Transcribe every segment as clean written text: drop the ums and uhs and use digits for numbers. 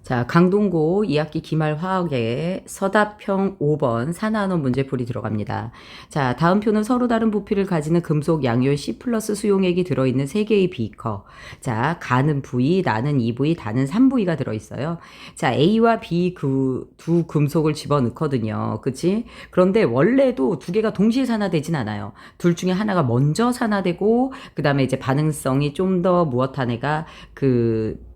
자, 강동고 2학기 기말 화학의 서답형 5번 산화한원 문제풀이 들어갑니다. 자, 다음 표는 서로 다른 부피를 가지는 금속 양이온 C 플러스 수용액이 들어있는 3개의 비커. 자, 가는 V, 나는 2V, 다는 3V가 들어있어요. 자, A와 B 그 두 금속을 집어넣거든요. 그치? 그런데 원래도 두 개가 동시에 산화되진 않아요. 둘 중에 하나가 먼저 산화되고, 그 다음에 이제 반응성이 좀 더 무엇한 애가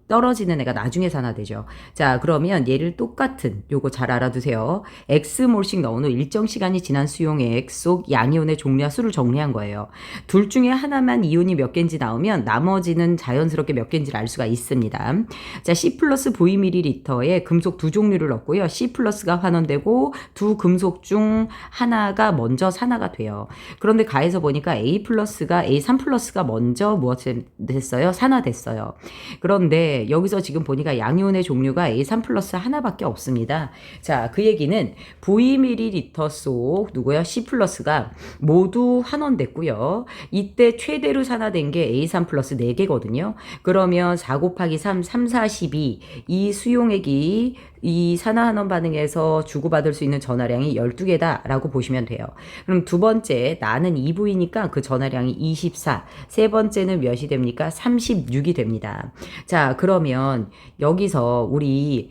떨어지는 애가 나중에 산화되죠. 자, 그러면 얘를 똑같은 요거 잘 알아두세요. X몰씩 넣은 후 일정 시간이 지난 수용액 속 양이온의 종류와 수를 정리한 거예요. 둘 중에 하나만 이온이 몇 개인지 나오면 나머지는 자연스럽게 몇 개인지를 알 수가 있습니다. 자, C 플러스 Vml에 금속 두 종류를 넣고요. C 플러스가 환원되고 두 금속 중 하나가 먼저 산화가 돼요. 그런데 가해서 보니까 A3 플러스가 먼저 무엇 됐어요? 산화됐어요. 그런데 여기서 지금 보니까 양이온의 종류가 A3 플러스 하나밖에 없습니다. 자, 그 얘기는 Vml 속 누구야? C 플러스가 모두 환원됐고요. 이때 최대로 산화된 게 A3 플러스 4개거든요. 그러면 4 곱하기 3, 3, 4, 12 이 수용액이 이 산화한원 반응에서 주고받을 수 있는 전하량이 12개다 라고 보시면 돼요. 그럼 두 번째 나는 2V니까 그 전하량이 24, 세 번째는 몇이 됩니까? 36이 됩니다. 자, 그러면 여기서 우리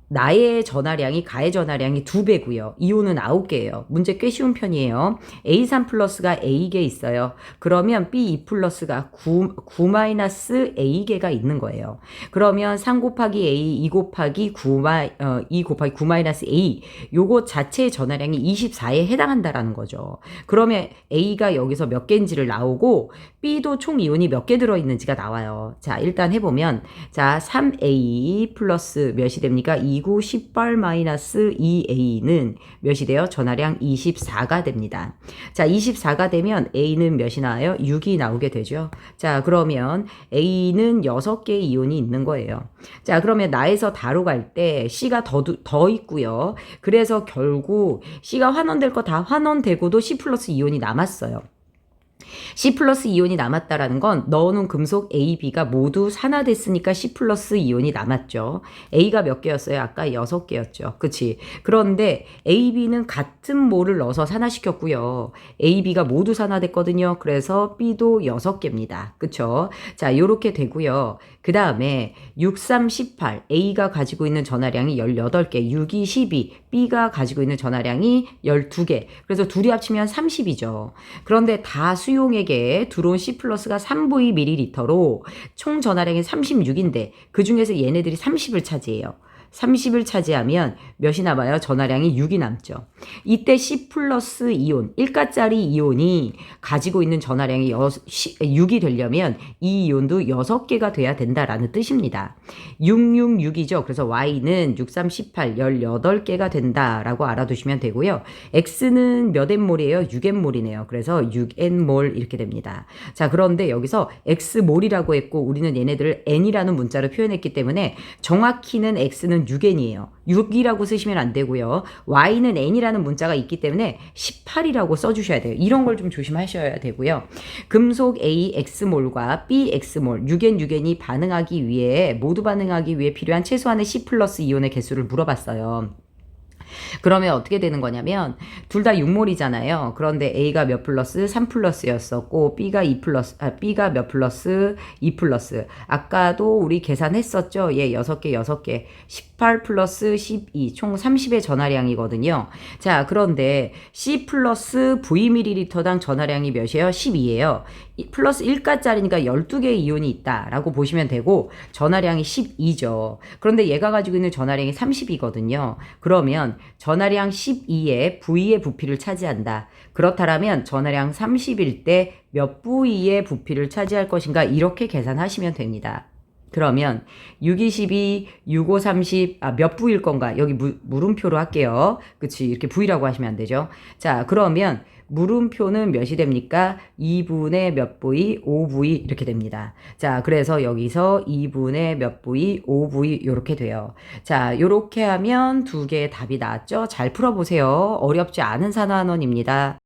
나의 전하량이 가의 전하량이 2배고요. 이온은 9개예요. 문제 꽤 쉬운 편이에요. A3 플러스가 A개 있어요. 그러면 B2 플러스가 9-A개가 있는 거예요. 그러면 3 곱하기 A, 2 곱하기 2 곱하기 9-A 요거 자체의 전하량이 24에 해당한다라는 거죠. 그러면 A가 여기서 몇 개인지를 나오고 B도 총 이온이 몇 개 들어있는지가 나와요. 자, 일단 해보면 자 3A 플러스 몇이 됩니까? 29, 18 마이너스 2A는 몇이 돼요? 전하량 24가 됩니다. 자, 24가 되면 A는 몇이 나와요? 6이 나오게 되죠. 자, 그러면 A는 6개의 이온이 있는 거예요. 자, 그러면 나에서 다로 갈 때 C가 더 있고요. 그래서 결국 C가 환원될 거 다 환원되고도 C 플러스 이온이 남았어요. C 플러스 이온이 남았다라는 건 넣어놓은 금속 A, B가 모두 산화됐으니까 C 플러스 이온이 남았죠. A가 몇 개였어요? 아까 6개였죠. 그치? 그런데 A, B는 같은 몰을 넣어서 산화시켰고요. A, B가 모두 산화됐거든요. 그래서 B도 6개입니다. 그쵸? 자, 요렇게 되고요. 그 다음에 6, 3, 18 A가 가지고 있는 전하량이 18개, 6, 2, 12 B가 가지고 있는 전하량이 12개. 그래서 둘이 합치면 30이죠. 그런데 다 수용액에 들어온 C 플러스가 3Vml로 총 전하량이 36인데 그 중에서 얘네들이 30을 차지해요. 30을 차지하면 몇이 남아요? 전하량이 6이 남죠. 이때 C 플러스 이온, 1가짜리 이온이 가지고 있는 전하량이 6이 되려면 이 이온도 6개가 돼야 된다라는 뜻입니다. 666이죠. 그래서 Y는 6, 3, 18, 18개가 된다라고 알아두시면 되고요. X는 몇 N몰이에요? 6N몰이네요. 그래서 6N몰 이렇게 됩니다. 자, 그런데 여기서 X몰이라고 했고 우리는 얘네들을 N이라는 문자로 표현했기 때문에 정확히는 X는 6N이에요. 6이라고 쓰시면 안 되고요. Y는 N이라는 문자가 있기 때문에 18이라고 써주셔야 돼요. 이런 걸 좀 조심하셔야 되고요. 금속 A X몰과 B X몰 6N, 6N이 모두 반응하기 위해 필요한 최소한의 C 플러스 이온의 개수를 물어봤어요. 그러면 어떻게 되는 거냐면 둘 다 6몰이잖아요. 그런데 A가 몇 플러스? 3 플러스였었고 B가 B가 몇 플러스? 2 플러스. 아까도 우리 계산했었죠. 얘 6개 18 플러스 12 총 30의 전하량이거든요. 자, 그런데 C 플러스 Vml당 전하량이 몇이에요? 12예요. 플러스 1가짜리니까 12개의 이온이 있다라고 보시면 되고 전하량이 12죠. 그런데 얘가 가지고 있는 전하량이 30이거든요. 그러면 전하량 12에 V의 부피를 차지한다. 그렇다면 전하량 30일 때 몇 V의 부피를 차지할 것인가 이렇게 계산하시면 됩니다. 그러면 6, 2, 12, 6, 5, 30, 몇 V일 건가? 여기 물음표로 할게요. 그치? 이렇게 V라고 하시면 안 되죠. 자, 그러면 물음표는 몇이 됩니까? 2분의 몇 V? 5V 이렇게 됩니다. 자, 그래서 여기서 2분의 몇 V? 5V 이렇게 돼요. 자, 이렇게 하면 두 개의 답이 나왔죠? 잘 풀어보세요. 어렵지 않은 산화한원입니다.